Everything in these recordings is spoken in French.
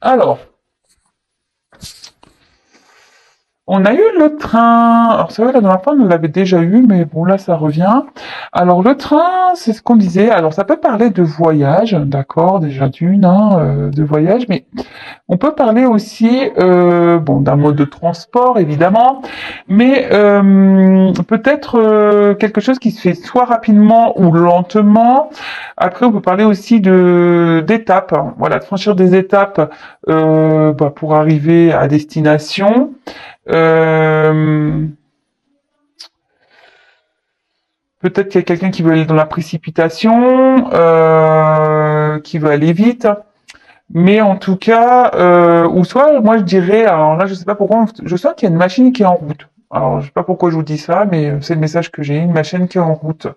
Alors, on a eu le train. Alors c'est vrai, la dernière fois, on l'avait déjà eu, mais bon, là, ça revient. Alors, le train, c'est ce qu'on disait. Alors, ça peut parler de voyage, d'accord, déjà d'une, hein, de voyage, mais on peut parler aussi, bon, d'un mode de transport, évidemment, mais peut-être quelque chose qui se fait soit rapidement ou lentement. Après, on peut parler aussi de d'étapes, hein. Voilà, de franchir des étapes pour arriver à destination. Euh, Peut-être qu'il y a quelqu'un qui veut aller dans la précipitation, qui veut aller vite. Mais en tout cas, ou soit, moi je dirais, alors là je sais pas pourquoi, je sens qu'il y a une machine qui est en route. Alors je sais pas pourquoi je vous dis ça, mais c'est le message que j'ai, une machine qui est en route.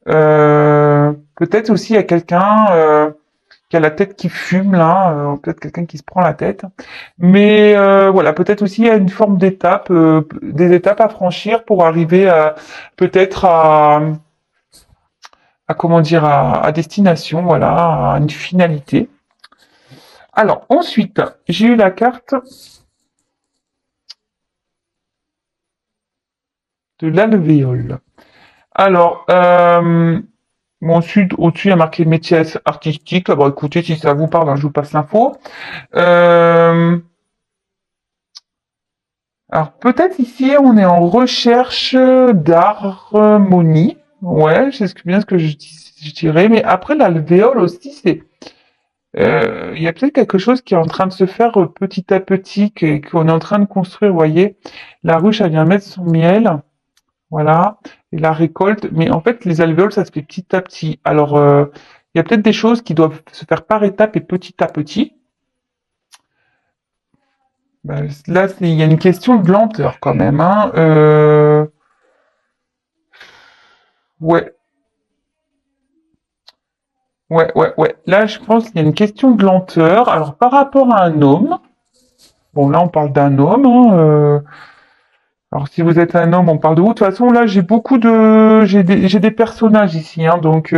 Peut-être aussi il y a quelqu'un qui a la tête qui fume là, peut-être quelqu'un qui se prend la tête. Mais voilà, peut-être aussi il y a une forme d'étape, des étapes à franchir pour arriver à peut-être à comment dire à destination, voilà, à une finalité. Alors ensuite, j'ai eu la carte de l'alvéole. Alors, bon, ensuite, au-dessus, il y a marqué métier artistique. Bon, écoutez, si ça vous parle, hein, je vous passe l'info. Euh, alors, peut-être ici, on est en recherche d'harmonie. Ouais, c'est bien ce que je dirais. Mais après, l'alvéole aussi, c'est... Il y a peut-être quelque chose qui est en train de se faire petit à petit, qu'on est en train de construire, vous voyez. La ruche, elle vient mettre son miel. Voilà, et la récolte. Mais en fait, les alvéoles, ça se fait petit à petit. Alors, il y a peut-être des choses qui doivent se faire par étapes et petit à petit. Ben, là, il y a une question de lenteur quand même, hein. Ouais, ouais. Là, je pense qu'il y a une question de lenteur. Alors, par rapport à un homme, bon, là, on parle d'un homme, hein, alors, si vous êtes un homme, on parle de vous. De toute façon, là, j'ai des personnages ici, hein, donc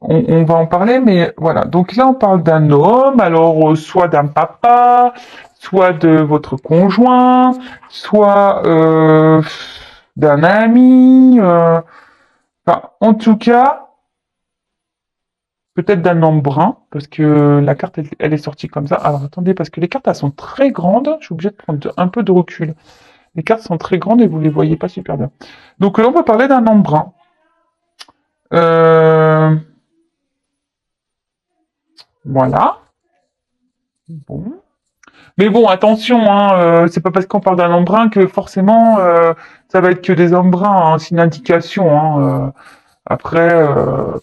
on va en parler, mais voilà. Donc là, on parle d'un homme, alors soit d'un papa, soit de votre conjoint, soit d'un ami. Enfin, en tout cas, peut-être d'un homme brun, parce que la carte, elle est sortie comme ça. Alors attendez, parce que les cartes, elles sont très grandes. Je suis obligé de prendre un peu de recul. Les cartes sont très grandes et vous les voyez pas super bien. Donc là, on va parler d'un homme brun. Euh, voilà. Bon. Mais bon, attention, hein, c'est pas parce qu'on parle d'un homme brun que forcément ça va être que des hommes bruns, hein, c'est une indication. Hein, après,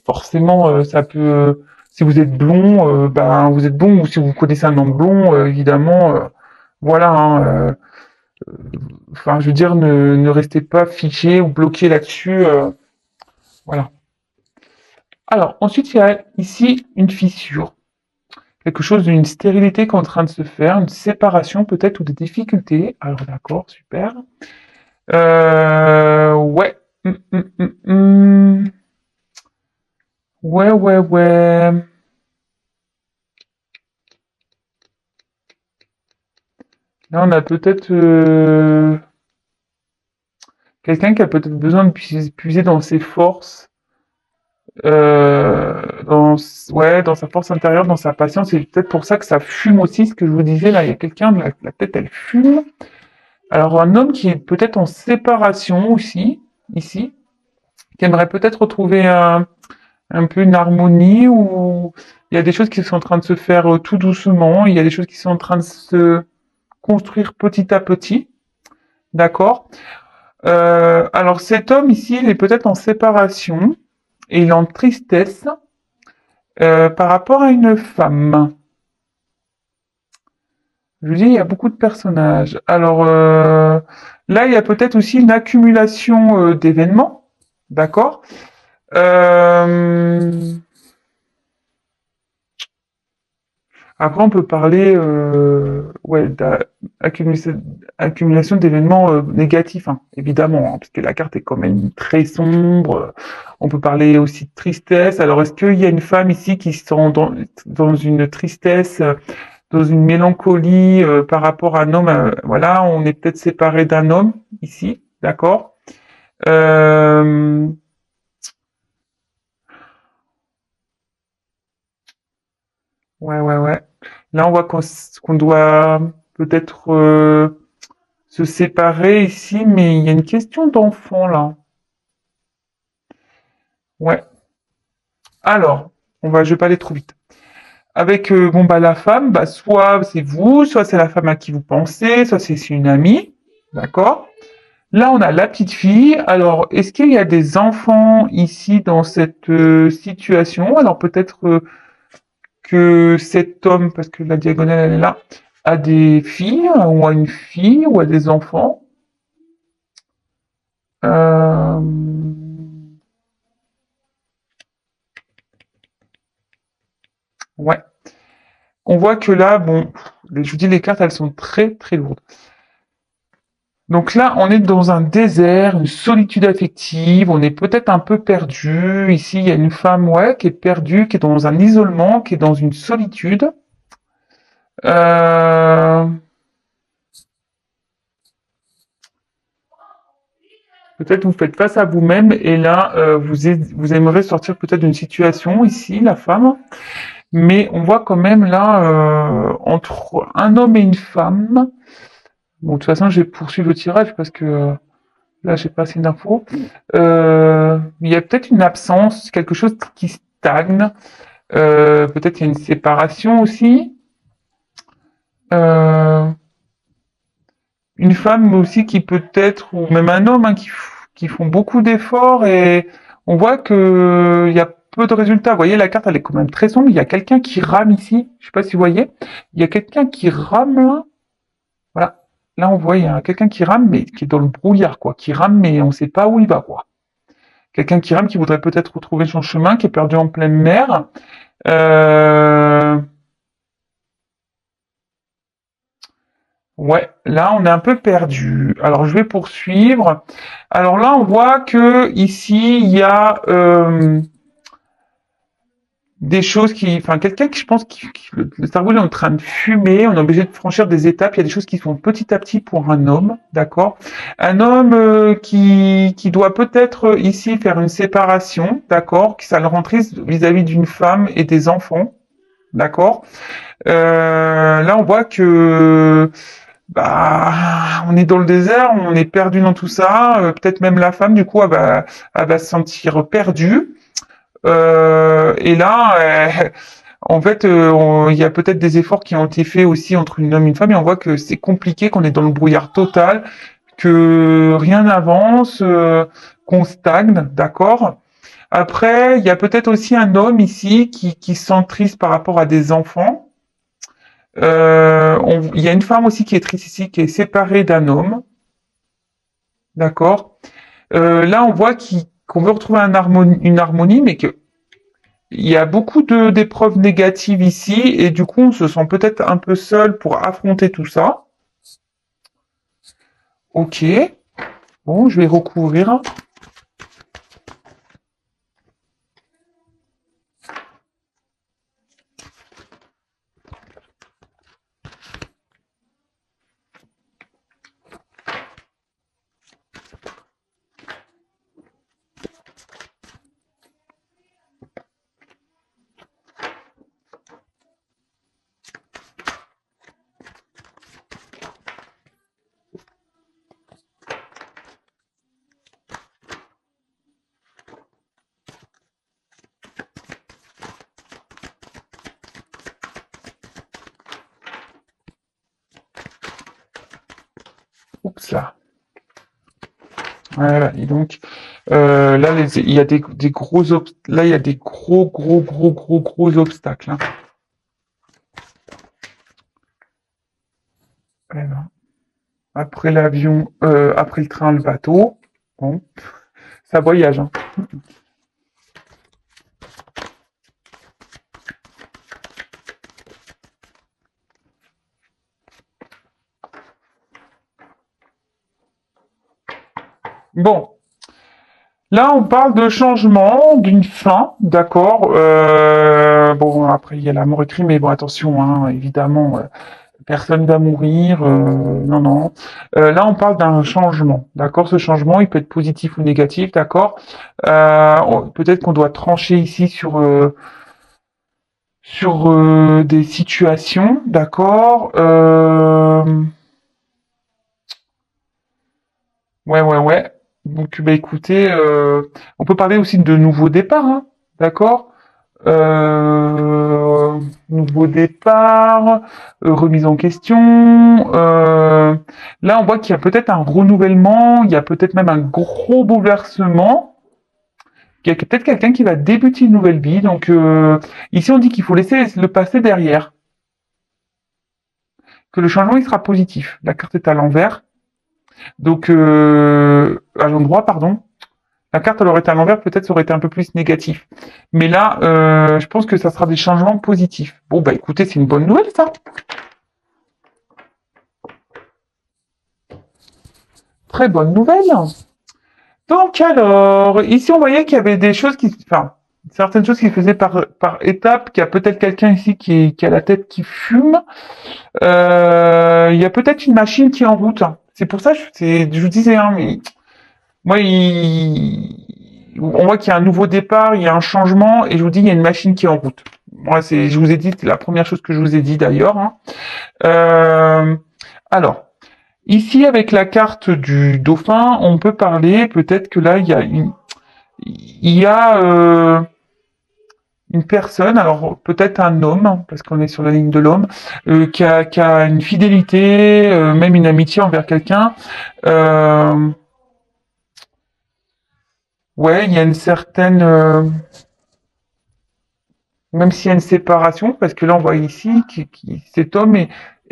forcément, ça peut. Si vous êtes blond, ben vous êtes blond, ou si vous connaissez un homme blond, évidemment, voilà. Hein, enfin, je veux dire, ne restez pas fiché ou bloqué là-dessus. Voilà. Alors, ensuite, il y a ici une fissure. Quelque chose d'une stérilité qui est en train de se faire, une séparation peut-être ou des difficultés. Alors d'accord, super. Ouais. Hum. Ouais. Là, on a peut-être quelqu'un qui a peut-être besoin de puiser dans ses forces, dans sa force intérieure, dans sa patience. C'est peut-être pour ça que ça fume aussi, ce que je vous disais. Là, il y a quelqu'un, la tête, elle fume. Alors, un homme qui est peut-être en séparation aussi, ici, qui aimerait peut-être retrouver un peu une harmonie où il y a des choses qui sont en train de se faire tout doucement, il y a des choses qui sont en train de se construire petit à petit, d'accord. Alors cet homme ici, il est peut-être en séparation et il est en tristesse par rapport à une femme. Je vous dis, il y a beaucoup de personnages. Alors là, il y a peut-être aussi une accumulation d'événements, d'accord. Euh, Après, on peut parler. ouais, accumulation d'événements négatifs, hein, évidemment, hein, parce que la carte est quand même très sombre. On peut parler aussi de tristesse. Alors, est-ce qu'il y a une femme ici qui se sent dans une tristesse, dans une mélancolie par rapport à un homme? Voilà, on est peut-être séparé d'un homme ici, d'accord? Euh, ouais, ouais, ouais. Là, on voit qu'on doit peut-être se séparer ici, mais il y a une question d'enfant là. Ouais. Alors, je vais pas aller trop vite. Avec bon bah la femme, bah soit c'est vous, soit c'est la femme à qui vous pensez, soit c'est une amie, d'accord? Là, on a la petite fille. Alors, est-ce qu'il y a des enfants ici dans cette situation? Alors peut-être que cet homme, parce que la diagonale elle est là, a des filles ou a une fille ou a des enfants. Euh, ouais. On voit que là, bon, je vous dis, les cartes, elles sont très, très lourdes. Donc là, on est dans un désert, une solitude affective, on est peut-être un peu perdu. Ici, il y a une femme, ouais, qui est perdue, qui est dans un isolement, qui est dans une solitude. Euh, peut-être vous faites face à vous-même et là, vous aimeriez sortir peut-être d'une situation ici, la femme. Mais on voit quand même là, entre un homme et une femme. Bon, de toute façon, je vais poursuivre le tirage parce que là, j'ai pas assez d'infos. Il y a peut-être une absence, quelque chose qui stagne. Peut-être il y a une séparation aussi. Euh, une femme aussi qui peut-être, ou même un homme, hein, qui font beaucoup d'efforts et on voit que il y a peu de résultats. Vous voyez, la carte, elle est quand même très sombre. Il y a quelqu'un qui rame ici. Je sais pas si vous voyez. Il y a quelqu'un qui rame là. Voilà. Là, on voit, il y a quelqu'un qui rame, mais qui est dans le brouillard, quoi. Qui rame, mais on sait pas où il va, quoi. Quelqu'un qui rame, qui voudrait peut-être retrouver son chemin, qui est perdu en pleine mer. Euh, ouais, là on est un peu perdu. Alors je vais poursuivre. Alors là on voit que ici il y a des choses qui, enfin quelqu'un qui je pense le cerveau est en train de fumer. On est obligé de franchir des étapes. Il y a des choses qui sont petit à petit pour un homme, d'accord. Un homme qui doit peut-être ici faire une séparation, d'accord, qui ça le rend triste vis-à-vis d'une femme et des enfants. D'accord. Là, on voit que bah, on est dans le désert, on est perdu dans tout ça. Peut-être même la femme, du coup, elle va se sentir perdue. Et là, en fait, il y a peut-être des efforts qui ont été faits aussi entre une homme et une femme, et on voit que c'est compliqué, qu'on est dans le brouillard total, que rien n'avance, qu'on stagne, d'accord? Après, il y a peut-être aussi un homme ici qui se sent triste par rapport à des enfants. Il y a une femme aussi qui est triste ici, qui est séparée d'un homme, d'accord. Là, on voit qu'on veut retrouver une harmonie, mais que il y a beaucoup d'épreuves négatives ici, et du coup, on se sent peut-être un peu seul pour affronter tout ça. Ok, bon, je vais recouvrir. Oups là. Voilà, et donc là, il y a des là, il y a des gros obstacles, hein. Voilà. Après l'avion, après le train, le bateau. Bon, ça voyage, hein. Bon, là, on parle de changement, d'une fin, d'accord. Bon, après, il y a la mort écrite, mais bon, attention, hein, évidemment, personne va mourir. Non, non. Là, on parle d'un changement, d'accord. Ce changement, il peut être positif ou négatif, d'accord. Peut-être qu'on doit trancher ici sur des situations, d'accord. Ouais, ouais, ouais. Donc, bah, écoutez, on peut parler aussi de nouveaux départs, hein, d'accord? Nouveau départ, remise en question. Là, on voit qu'il y a peut-être un renouvellement, il y a peut-être même un gros bouleversement. Il y a peut-être quelqu'un qui va débuter une nouvelle vie. Donc, ici, on dit qu'il faut laisser le passé derrière, que le changement, il sera positif. La carte est à l'envers, donc à l'endroit, pardon. La carte, elle aurait été à l'envers, peut-être ça aurait été un peu plus négatif. Mais là, je pense que ça sera des changements positifs. Bon, bah écoutez, c'est une bonne nouvelle, ça. Très bonne nouvelle. Donc alors, ici on voyait qu'il y avait des choses enfin, certaines choses qui se faisaient par étapes, qu'il y a peut-être quelqu'un ici qui a la tête qui fume. Il y a peut-être une machine qui est en route. C'est pour ça, je vous disais, hein, mais moi, on voit qu'il y a un nouveau départ, il y a un changement, et je vous dis, il y a une machine qui est en route. Moi, je vous ai dit, c'est la première chose que je vous ai dit d'ailleurs, hein. Euh, alors, ici, avec la carte du dauphin, on peut parler, peut-être que là, il y a une personne, alors peut-être un homme, parce qu'on est sur la ligne de l'homme, qui a une fidélité, même une amitié envers quelqu'un. Euh, ouais, il y a une certaine, même s'il y a une séparation, parce que là on voit ici cet homme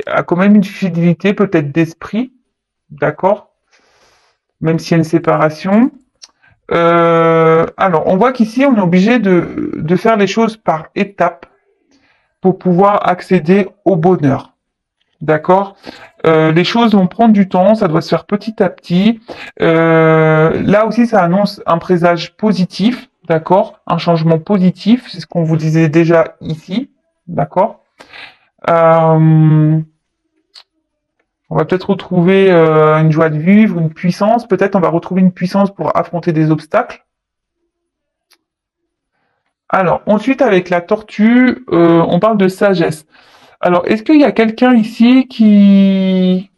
a quand même une fidélité peut-être d'esprit, d'accord, même s'il y a une séparation. Alors, on voit qu'ici, on est obligé de faire les choses par étapes pour pouvoir accéder au bonheur. D'accord. Les choses vont prendre du temps, ça doit se faire petit à petit. Là aussi, ça annonce un présage positif, d'accord, un changement positif, c'est ce qu'on vous disait déjà ici, d'accord. Euh, on va peut-être retrouver une joie de vivre, une puissance. Peut-être on va retrouver une puissance pour affronter des obstacles. Alors, ensuite, avec la tortue, on parle de sagesse. Alors, est-ce qu'il y a quelqu'un ici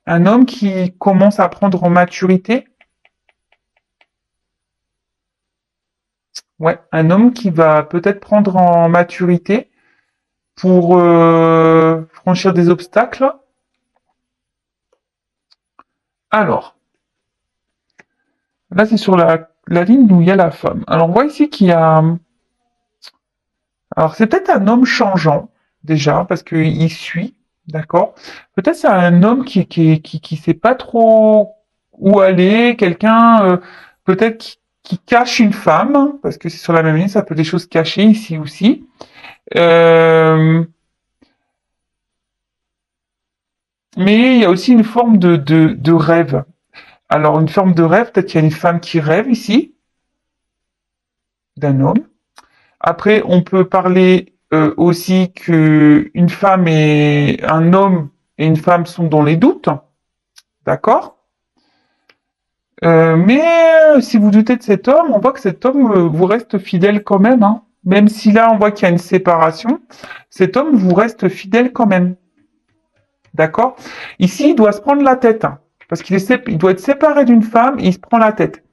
un homme qui commence à prendre en maturité? Ouais, un homme qui va peut-être prendre en maturité pour franchir des obstacles. Alors, là, c'est sur la ligne où il y a la femme. Alors, on voit ici qu'il y a... Alors, c'est peut-être un homme changeant, déjà, parce qu'il suit, d'accord? Peut-être c'est un homme qui sait pas trop où aller, quelqu'un, peut-être qui cache une femme, parce que c'est sur la même ligne, ça peut être des choses cachées ici aussi. Euh, mais il y a aussi une forme de rêve. Alors, une forme de rêve, peut-être qu'il y a une femme qui rêve ici, d'un homme. Après, on peut parler aussi que une femme et un homme et une femme sont dans les doutes, d'accord. Mais si vous doutez de cet homme, on voit que cet homme vous reste fidèle quand même, hein. Même si là, on voit qu'il y a une séparation, cet homme vous reste fidèle quand même, d'accord. Ici, il doit se prendre la tête, hein, parce il doit être séparé d'une femme et il se prend la tête.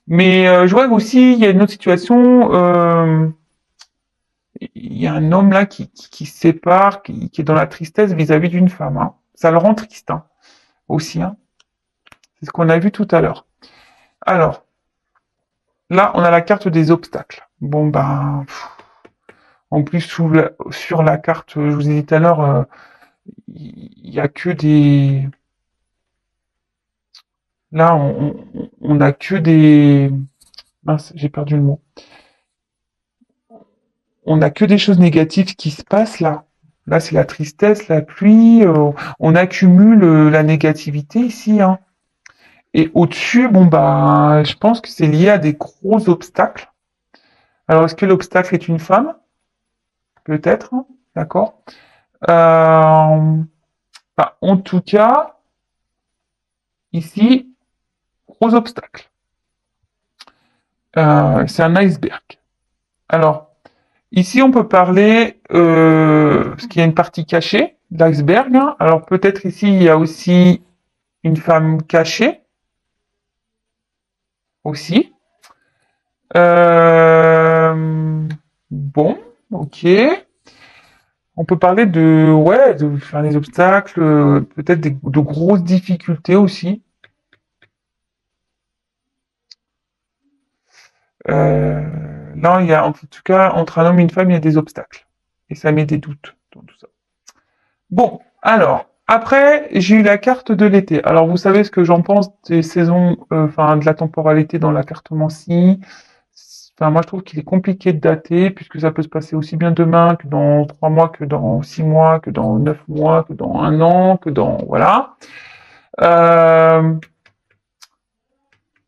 Mais je vois aussi, il y a une autre situation. Il y a un homme là qui se sépare, qui est dans la tristesse vis-à-vis d'une femme, hein. Ça le rend triste, hein, aussi, hein. C'est ce qu'on a vu tout à l'heure. Alors, là, on a la carte des obstacles. Bon, ben, en plus, sur la carte, je vous ai dit tout à l'heure, il y a que des... Là, on a que des... Mince, j'ai perdu le mot. On a que des choses négatives qui se passent là. Là, c'est la tristesse, la pluie. On accumule la négativité ici, hein. Et au-dessus, bon bah, je pense que c'est lié à des gros obstacles. Alors, est-ce que l'obstacle est une femme? Peut-être, hein, d'accord. Bah, en tout cas, ici, gros obstacle. C'est un iceberg. Alors, ici, on peut parler, parce qu'il y a une partie cachée de l'iceberg, hein. Alors, peut-être ici, il y a aussi une femme cachée, aussi. Bon, ok. On peut parler de, ouais, de faire des obstacles, peut-être de grosses difficultés aussi. Là, il y a, en tout cas, entre un homme et une femme, il y a des obstacles. Et ça met des doutes dans tout ça. Bon, alors, après, j'ai eu la carte de l'été. Alors, vous savez ce que j'en pense des saisons, enfin, de la temporalité dans la cartomancie. Enfin, moi, je trouve qu'il est compliqué de dater, puisque ça peut se passer aussi bien demain que dans 3 mois, que dans 6 mois, que dans 9 mois, que dans un an, que dans, voilà. Euh,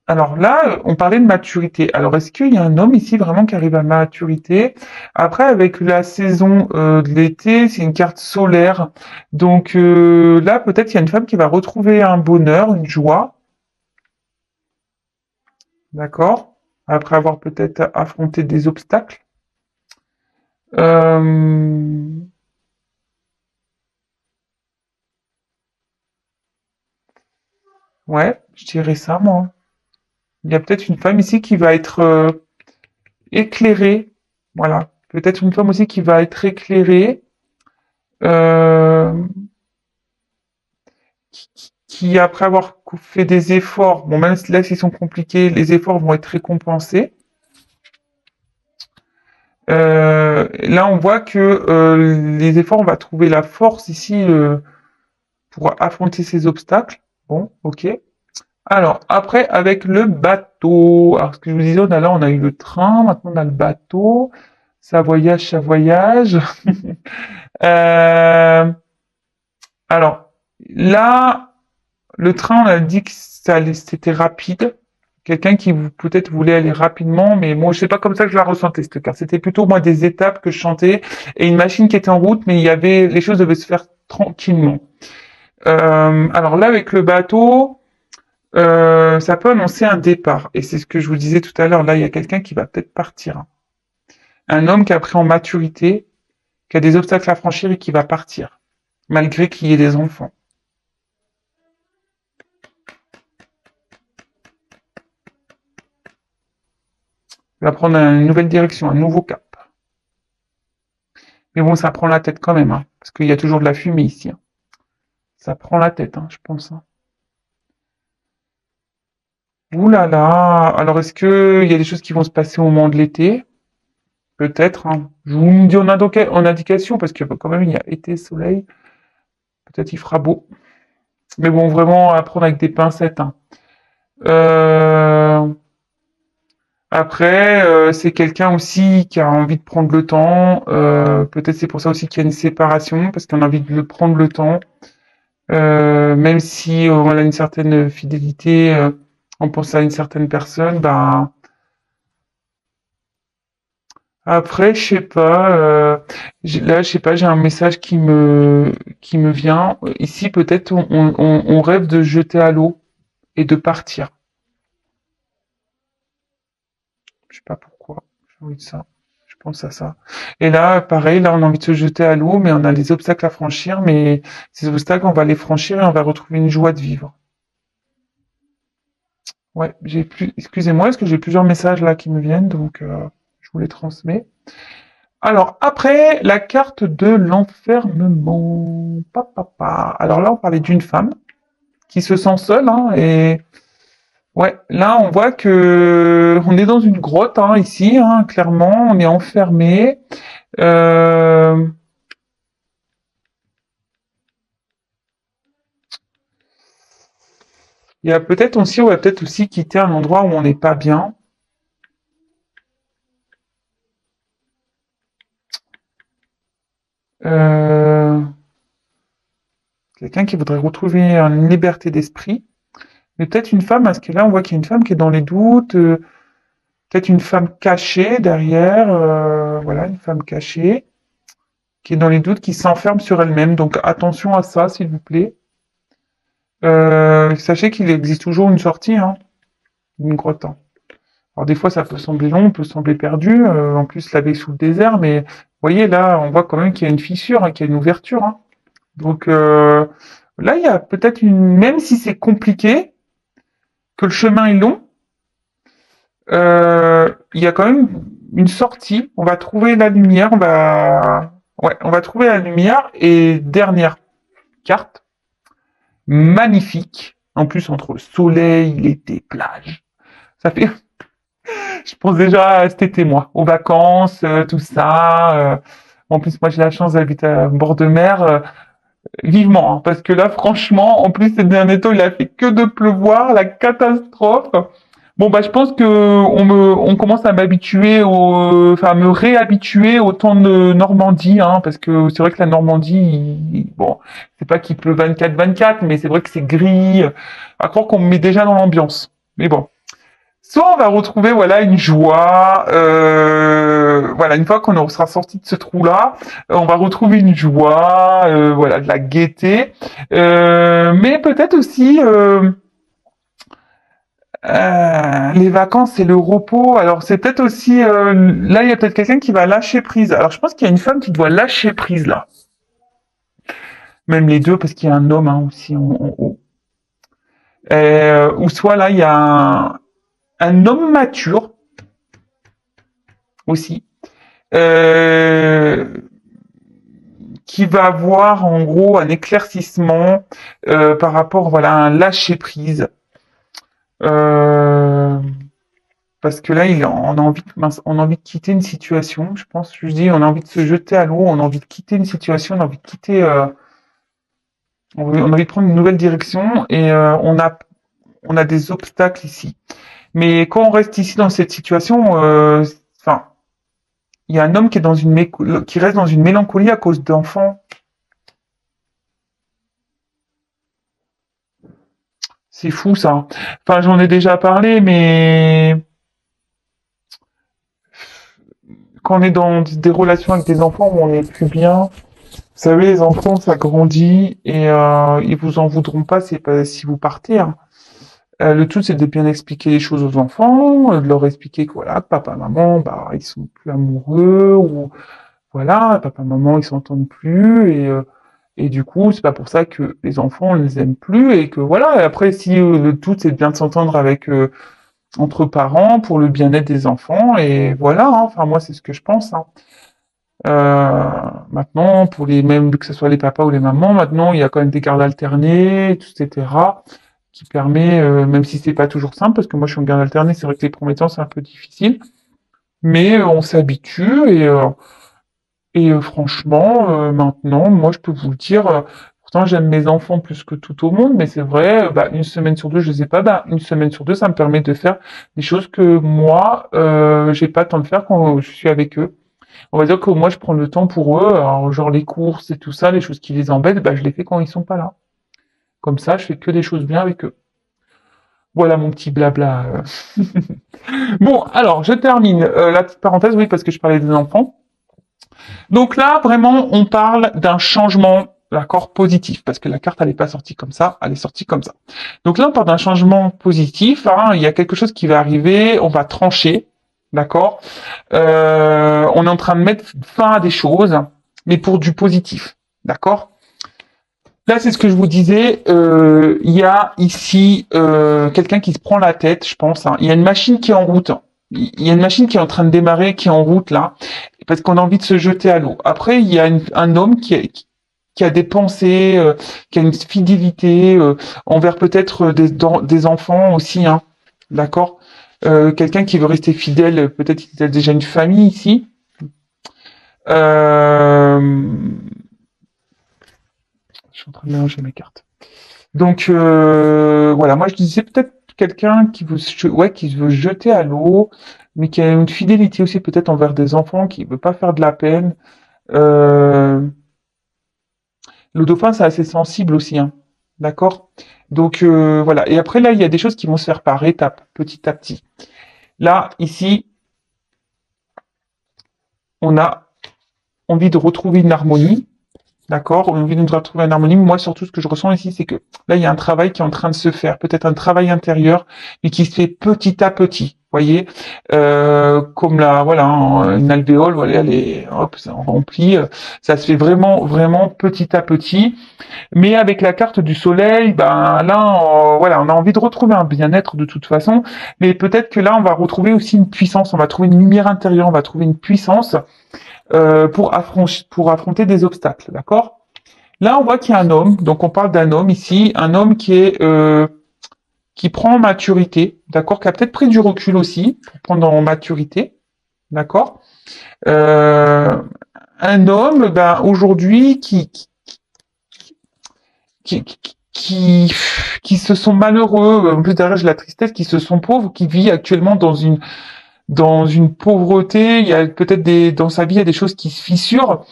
alors là, on parlait de maturité. Alors, est-ce qu'il y a un homme ici vraiment qui arrive à maturité? Après, avec la saison de l'été, c'est une carte solaire. Donc là, peut-être il y a une femme qui va retrouver un bonheur, une joie, d'accord? Après avoir peut-être affronté des obstacles. Euh, ouais, je dirais ça, moi. Il y a peut-être une femme ici qui va être éclairée. Voilà. Peut-être une femme aussi qui va être éclairée. Euh, qui, après avoir fait des efforts, bon, même si là, s'ils sont compliqués, les efforts vont être récompensés. Là, on voit que les efforts, on va trouver la force ici pour affronter ces obstacles. Bon, ok. Alors, après, avec le bateau. Alors, ce que je vous disais, on a eu le train, maintenant on a le bateau. Ça voyage, ça voyage. Euh, alors, là, le train, on a dit que c'était rapide. Quelqu'un qui peut-être voulait aller rapidement, mais moi, c'est pas comme ça que je la ressentais, cette carte. C'était plutôt, moi, des étapes que je chantais et une machine qui était en route, mais les choses devaient se faire tranquillement. Alors là, avec le bateau, ça peut annoncer un départ. Et c'est ce que je vous disais tout à l'heure. Là, il y a quelqu'un qui va peut-être partir. Un homme qui a pris en maturité, qui a des obstacles à franchir et qui va partir, malgré qu'il y ait des enfants. Il va prendre une nouvelle direction, un nouveau cap. Mais bon, ça prend la tête quand même, hein, parce qu'il y a toujours de la fumée ici, hein. Ça prend la tête, hein, je pense, hein. Ouh là là. Alors, est-ce qu'il y a des choses qui vont se passer au moment de l'été? Peut-être, hein. Je vous me dis en indication, parce que quand même, il y a été, soleil. Peut-être il fera beau. Mais bon, vraiment à prendre avec des pincettes, hein. Euh, Après, c'est quelqu'un aussi qui a envie de prendre le temps. Peut-être c'est pour ça aussi qu'il y a une séparation, parce qu'on a envie de le prendre le temps. Même si on a une certaine fidélité, on pense à une certaine personne, ben après, je sais pas. Là, je sais pas, j'ai un message qui me vient. Ici, peut-être on rêve de se jeter à l'eau et de partir. Je sais pas pourquoi. J'ai envie de ça. Je pense à ça. Et là, pareil, là, on a envie de se jeter à l'eau, mais on a des obstacles à franchir. Mais ces obstacles, on va les franchir et on va retrouver une joie de vivre. Ouais, excusez-moi, parce que j'ai plusieurs messages là qui me viennent, donc je vous les transmets. Alors, après, la carte de l'enfermement. Alors là, on parlait d'une femme qui se sent seule, hein, et ouais, là, on voit que on est dans une grotte, hein, ici, hein, clairement, on est enfermé. Euh, il y a peut-être aussi, on va peut-être aussi quitter un endroit où on n'est pas bien. quelqu'un qui voudrait retrouver une liberté d'esprit, mais peut-être une femme, parce que là, on voit qu'il y a une femme qui est dans les doutes, peut-être une femme cachée derrière, voilà, une femme cachée, qui est dans les doutes, qui s'enferme sur elle-même. Donc attention à ça, s'il vous plaît. Sachez qu'il existe toujours une sortie, hein, d'une grotte, hein. Alors des fois, ça peut sembler long, on peut sembler perdu, en plus la baie sous le désert, mais vous voyez, là, on voit quand même qu'il y a une fissure, hein, qu'il y a une ouverture, hein. Donc là, il y a peut-être une, même si c'est compliqué, que le chemin est long, il y a quand même une sortie. On va trouver la lumière. Ouais, on va trouver la lumière. Et dernière carte, magnifique. En plus, entre le soleil, l'été, plage. Ça fait, je pense déjà à cet été, moi, aux vacances, tout ça. En plus, moi, j'ai la chance d'habiter à bord de mer. Vivement, hein, parce que là, franchement, en plus, ces derniers temps, il a fait que de pleuvoir, la catastrophe. Bon, bah, je pense que on commence à m'habituer enfin, à me réhabituer au temps de Normandie, hein, parce que c'est vrai que la Normandie, bon, c'est pas qu'il pleut 24/24, mais c'est vrai que c'est gris, à croire qu'on me met déjà dans l'ambiance. Mais bon. Soit on va retrouver voilà une joie, voilà une fois qu'on sera sorti de ce trou-là, on va retrouver une joie, voilà de la gaieté, mais peut-être aussi les vacances et le repos. Alors c'est peut-être aussi là il y a peut-être quelqu'un qui va lâcher prise. Alors je pense qu'il y a une femme qui doit lâcher prise là, même les deux parce qu'il y a un homme hein, aussi en haut. Ou soit là il y a un homme mature aussi euh, qui va avoir en gros un éclaircissement par rapport voilà, à un lâcher prise. Euh, parce que là, on a envie on a envie de quitter une situation, je pense. Je dis, on a envie de se jeter à l'eau, on a envie de quitter une situation, on a envie de quitter, on a envie de prendre une nouvelle direction et on a des obstacles ici. Mais quand on reste ici dans cette situation, enfin, il y a un homme qui est dans qui reste dans une mélancolie à cause d'enfants. C'est fou ça. Enfin, j'en ai déjà parlé, mais quand on est dans des relations avec des enfants où on n'est plus bien, vous savez, les enfants, ça grandit et ils vous en voudront pas, c'est pas si vous partez, hein. Le tout, c'est de bien expliquer les choses aux enfants, de leur expliquer que voilà, papa, maman, bah, ils sont plus amoureux ou voilà, papa, maman, ils s'entendent plus et du coup, c'est pas pour ça que les enfants, on les aime plus et que voilà. Et après, si le tout, c'est de bien s'entendre avec entre parents pour le bien-être des enfants et voilà, hein. Enfin moi c'est ce que je pense, hein. Maintenant pour les mêmes que ce soit les papas ou les mamans, maintenant il y a quand même des gardes alternés, etc. qui permet, même si c'est pas toujours simple, parce que moi je suis en garde alternée, c'est vrai que les premiers temps c'est un peu difficile, mais on s'habitue et franchement maintenant moi je peux vous le dire. Pourtant, j'aime mes enfants plus que tout au monde, mais c'est vrai, bah, une semaine sur deux, je sais pas, bah, une semaine sur deux, ça me permet de faire des choses que moi, j'ai pas le temps de faire quand je suis avec eux. On va dire que moi, je prends le temps pour eux, alors, genre les courses et tout ça, les choses qui les embêtent, bah, je les fais quand ils sont pas là. Comme ça, je fais que des choses bien avec eux. Voilà mon petit blabla. Bon, alors, je termine la petite parenthèse, oui, parce que je parlais des enfants. Donc là, vraiment, on parle d'un changement, d'accord, positif, parce que la carte, elle n'est pas sortie comme ça, elle est sortie comme ça. Donc là, on parle d'un changement positif, hein, il y a quelque chose qui va arriver, on va trancher, d'accord. On est en train de mettre fin à des choses, mais pour du positif, d'accord. Là, c'est ce que je vous disais, il y a ici quelqu'un qui se prend la tête, je pense, hein. Il y a une machine qui est en route. Il y a une machine qui est en train de démarrer, qui est en route là, parce qu'on a envie de se jeter à l'eau. Après, il y a un homme qui a des pensées, qui a une fidélité envers peut-être des enfants aussi, hein, d'accord. Quelqu'un qui veut rester fidèle, peut-être qu'il a déjà une famille ici. Euh, je suis en train de mélanger mes cartes. Donc voilà, moi je disais peut-être quelqu'un qui veut se jeter à l'eau, mais qui a une fidélité aussi peut-être envers des enfants, qui veut pas faire de la peine. Euh, Le dauphin, c'est assez sensible aussi, hein. D'accord? Donc voilà. Et après là, il y a des choses qui vont se faire par étapes, petit à petit. Là, ici, on a envie de retrouver une harmonie. D'accord? On a envie de retrouver une harmonie. Moi, surtout, ce que je ressens ici, c'est que là, il y a un travail qui est en train de se faire. Peut-être un travail intérieur, mais qui se fait petit à petit. Voyez, comme là, voilà, une alvéole, voilà, elle est, hop, ça remplit. Ça se fait vraiment, vraiment petit à petit. Mais avec la carte du soleil, ben là, voilà, on a envie de retrouver un bien-être de toute façon. Mais peut-être que là, on va retrouver aussi une puissance. On va trouver une lumière intérieure. On va trouver une puissance pour affronter des obstacles, d'accord? Là, on voit qu'il y a un homme, donc on parle d'un homme ici, un homme qui prend en maturité, d'accord, qui a peut-être pris du recul aussi pour prendre en maturité, d'accord. Euh, un homme, ben aujourd'hui, qui, qui, qui se sont malheureux, en plus derrière j'ai la tristesse, qui se sont pauvres, qui vit actuellement dans une pauvreté, il y a peut-être dans sa vie, il y a des choses qui se fissurent,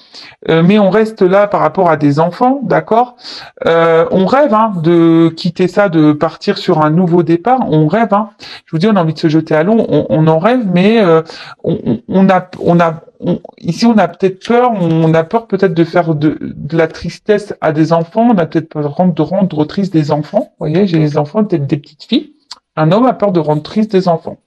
mais on reste là par rapport à des enfants, d'accord. On rêve hein, de quitter ça, de partir sur un nouveau départ, on rêve. Hein. Je vous dis, on a envie de se jeter à l'eau, on en rêve, mais ici on a peut-être peur, on a peur peut-être de faire de la tristesse à des enfants, on a peut-être peur de rendre triste des enfants, vous voyez, j'ai des enfants, peut-être des petites filles, un homme a peur de rendre triste des enfants.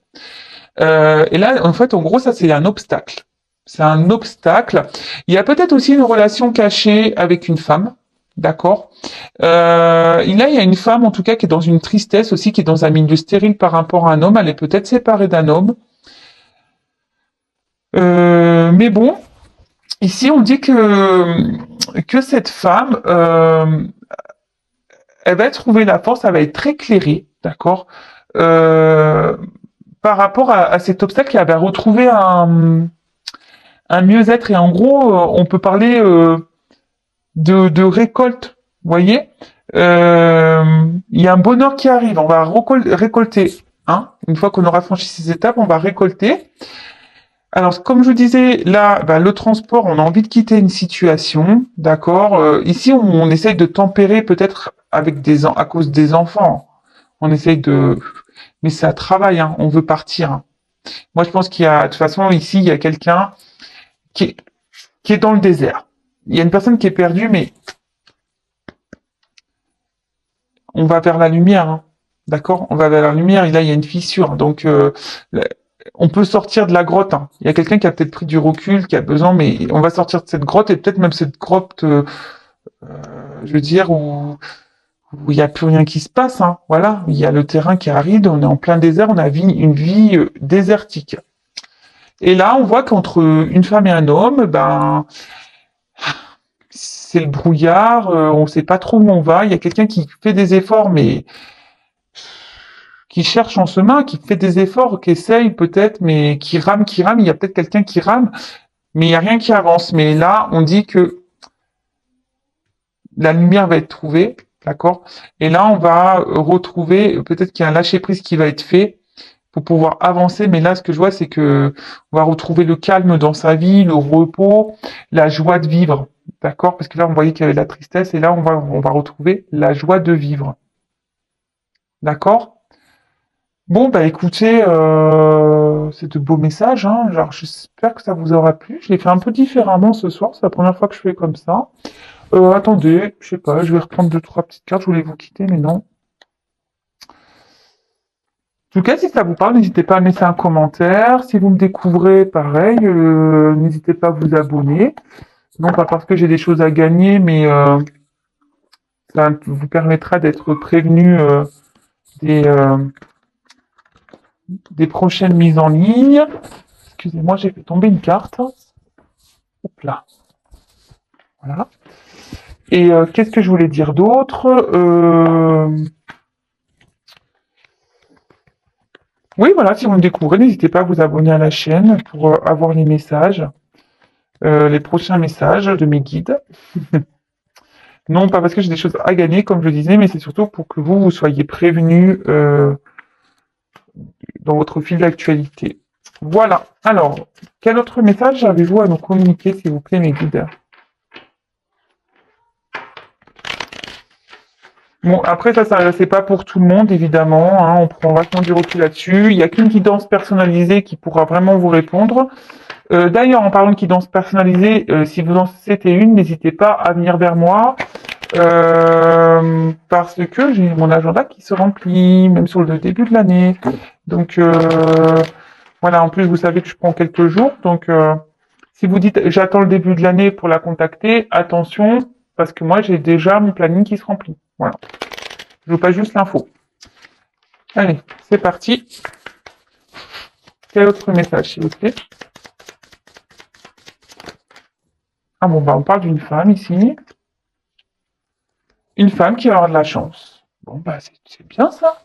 Et là, en fait, en gros, ça, c'est un obstacle. C'est un obstacle. Il y a peut-être aussi une relation cachée avec une femme, d'accord. Et là, il y a une femme, en tout cas, qui est dans une tristesse aussi, qui est dans un milieu stérile par rapport à un homme. Elle est peut-être séparée d'un homme. Mais bon, ici, on dit que cette femme, elle va trouver la force, elle va être éclairée, d'accord, par rapport à cet obstacle, elle va retrouver un mieux-être. Et en gros, on peut parler de récolte, vous voyez. Il y a un bonheur qui arrive, on va récolter. Hein. Une fois qu'on aura franchi ces étapes, on va récolter. Alors, comme je vous disais, là, bah, le transport, on a envie de quitter une situation, d'accord. Ici, on essaye de tempérer peut-être avec à cause des enfants. On essaye de, mais ça travaille. Hein, on veut partir. Hein. Moi, je pense qu'il y a, de toute façon, ici, il y a quelqu'un qui est, qui est dans le désert. Il y a une personne qui est perdue, mais on va vers la lumière. Hein. D'accord. On va vers la lumière. Et là, il y a une fissure. Donc, on peut sortir de la grotte. Hein. Il y a quelqu'un qui a peut-être pris du recul, qui a besoin, mais on va sortir de cette grotte et peut-être même cette grotte, je veux dire, où il n'y a plus rien qui se passe. Hein. Voilà, il y a le terrain qui est aride, on est en plein désert, on a une vie désertique. Et là, on voit qu'entre une femme et un homme, ben, c'est le brouillard, on ne sait pas trop où on va. Il y a quelqu'un qui fait des efforts, mais qui cherche en chemin, qui fait des efforts, qui essaye peut-être, mais qui rame, qui rame. Il y a peut-être quelqu'un qui rame, mais il n'y a rien qui avance. Mais là, on dit que la lumière va être trouvée, d'accord? Et là, on va retrouver, peut-être qu'il y a un lâcher-prise qui va être fait pour pouvoir avancer. Mais là, ce que je vois, c'est que on va retrouver le calme dans sa vie, le repos, la joie de vivre, d'accord? Parce que là, on voyait qu'il y avait de la tristesse, et là, on va retrouver la joie de vivre, d'accord? Bon, bah écoutez, c'est de beaux messages, hein. Genre, j'espère que ça vous aura plu. Je l'ai fait un peu différemment ce soir, c'est la première fois que je fais comme ça. Attendez, je sais pas, je vais reprendre deux, trois petites cartes, je voulais vous quitter, mais non. En tout cas, si ça vous parle, n'hésitez pas à me laisser un commentaire. Si vous me découvrez, pareil, n'hésitez pas à vous abonner. Non pas parce que j'ai des choses à gagner, mais ça vous permettra d'être prévenu des, euh, des prochaines mises en ligne. Excusez-moi, j'ai fait tomber une carte. Hop là. Voilà. Et qu'est-ce que je voulais dire d'autre Oui, voilà, si vous me découvrez, n'hésitez pas à vous abonner à la chaîne pour avoir les messages, les prochains messages de mes guides. Non, pas parce que j'ai des choses à gagner, comme je le disais, mais c'est surtout pour que vous soyez prévenus dans votre fil d'actualité. Voilà. Alors, quel autre message avez-vous à nous communiquer, s'il vous plaît, mes guides? Bon, après, ça c'est pas pour tout le monde, évidemment, hein, on prend vachement du recul là-dessus. Il y a qu'une guidance personnalisée qui pourra vraiment vous répondre. D'ailleurs, en parlant de guidance personnalisée, si vous en souhaitez une, n'hésitez pas à venir vers moi, parce que j'ai mon agenda qui se remplit, même sur le début de l'année. Donc, voilà, en plus, vous savez que je prends quelques jours, donc si vous dites j'attends le début de l'année pour la contacter, attention, parce que moi, j'ai déjà mon planning qui se remplit. Voilà. Je veux pas juste l'info. Allez, c'est parti. Quel autre message, s'il vous plaît? Ah bon, bah on parle d'une femme ici. Une femme qui va avoir de la chance. Bon, bah c'est bien ça.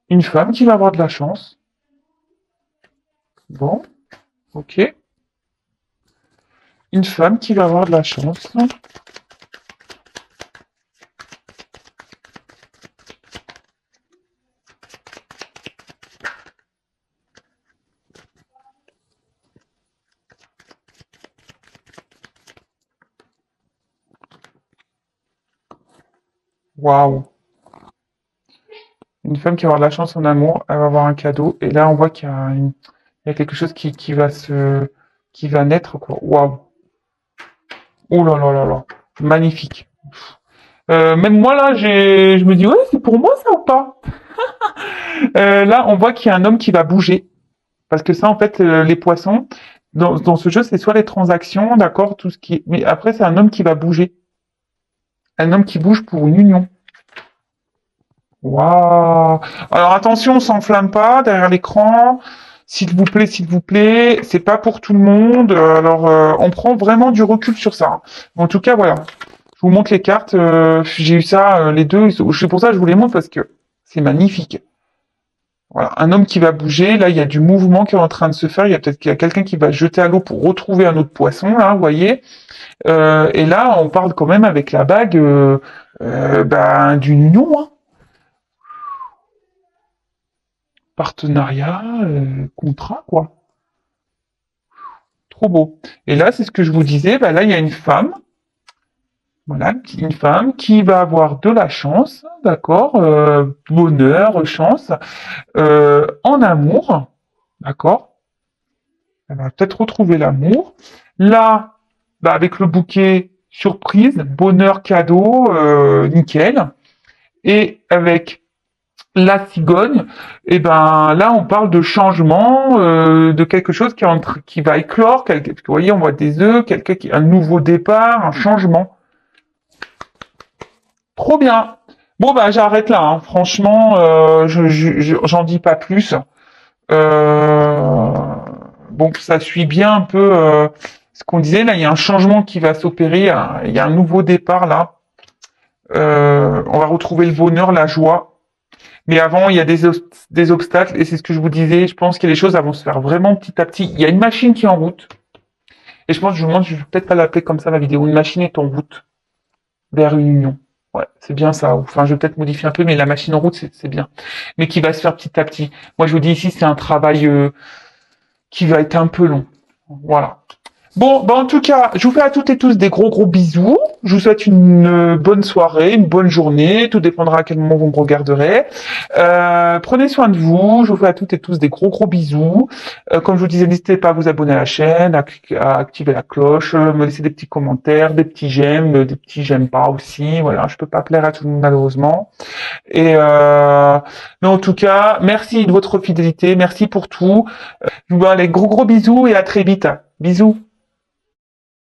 Une femme qui va avoir de la chance. Bon, ok. Une femme qui va avoir de la chance. Waouh. Une femme qui va avoir de la chance en amour, elle va avoir un cadeau. Et là, on voit il y a quelque chose qui va naître, quoi. Waouh. Oh là là là là. Magnifique. Même moi, là, je me dis, ouais, c'est pour moi, ça ou pas? Là, on voit qu'il y a un homme qui va bouger. Parce que ça, en fait, les poissons, dans ce jeu, c'est soit les transactions, d'accord, tout ce qui est... Mais après, c'est un homme qui va bouger. Un homme qui bouge pour une union. Waouh! Alors attention, on s'enflamme pas derrière l'écran. S'il vous plaît, c'est pas pour tout le monde. Alors, on prend vraiment du recul sur ça. En tout cas, voilà. Je vous montre les cartes. J'ai eu ça, les deux. C'est pour ça que je vous les montre parce que c'est magnifique. Voilà, un homme qui va bouger. Là, il y a du mouvement qui est en train de se faire. Il y a peut-être qu'il y a quelqu'un qui va se jeter à l'eau pour retrouver un autre poisson. Là, vous voyez. Et là, on parle quand même avec la bague ben, d'une union, hein. Partenariat, contrat, quoi. Trop beau. Et là, c'est ce que je vous disais. Ben là, il y a une femme. Voilà, une femme qui va avoir de la chance, d'accord, bonheur, chance, en amour, d'accord. Elle va peut-être retrouver l'amour. Là, bah, avec le bouquet surprise, bonheur, cadeau, nickel. Et avec la cigogne, et ben là on parle de changement, de quelque chose qui va éclore. Vous voyez, on voit des œufs, un nouveau départ, un changement. Trop bien. Bon bah j'arrête là. Hein. Franchement, j'en dis pas plus. Euh, bon, ça suit bien un peu ce qu'on disait. Là, il y a un changement qui va s'opérer. Il y a un nouveau départ là. On va retrouver le bonheur, la joie. Mais avant, il y a des obstacles. Et c'est ce que je vous disais. Je pense que les choses vont se faire vraiment petit à petit. Il y a une machine qui est en route. Et je pense, je vais peut-être pas l'appeler comme ça la vidéo. Une machine est en route vers une union. Ouais, c'est bien ça. Enfin, je vais peut-être modifier un peu, mais la machine en route, c'est bien. Mais qui va se faire petit à petit. Moi, je vous dis ici, c'est un travail qui va être un peu long. Voilà. Bon, bah en tout cas, je vous fais à toutes et tous des gros bisous. Je vous souhaite une bonne soirée, une bonne journée. Tout dépendra à quel moment vous me regarderez. Prenez soin de vous. Je vous fais à toutes et tous des gros bisous. Comme je vous disais, n'hésitez pas à vous abonner à la chaîne, à activer la cloche, me laisser des petits commentaires, des petits j'aime, des petits j'aime pas aussi. Voilà, je peux pas plaire à tout le monde malheureusement. Et mais en tout cas, merci de votre fidélité, merci pour tout. Je vous dis allez, gros bisous et à très vite. Bisous.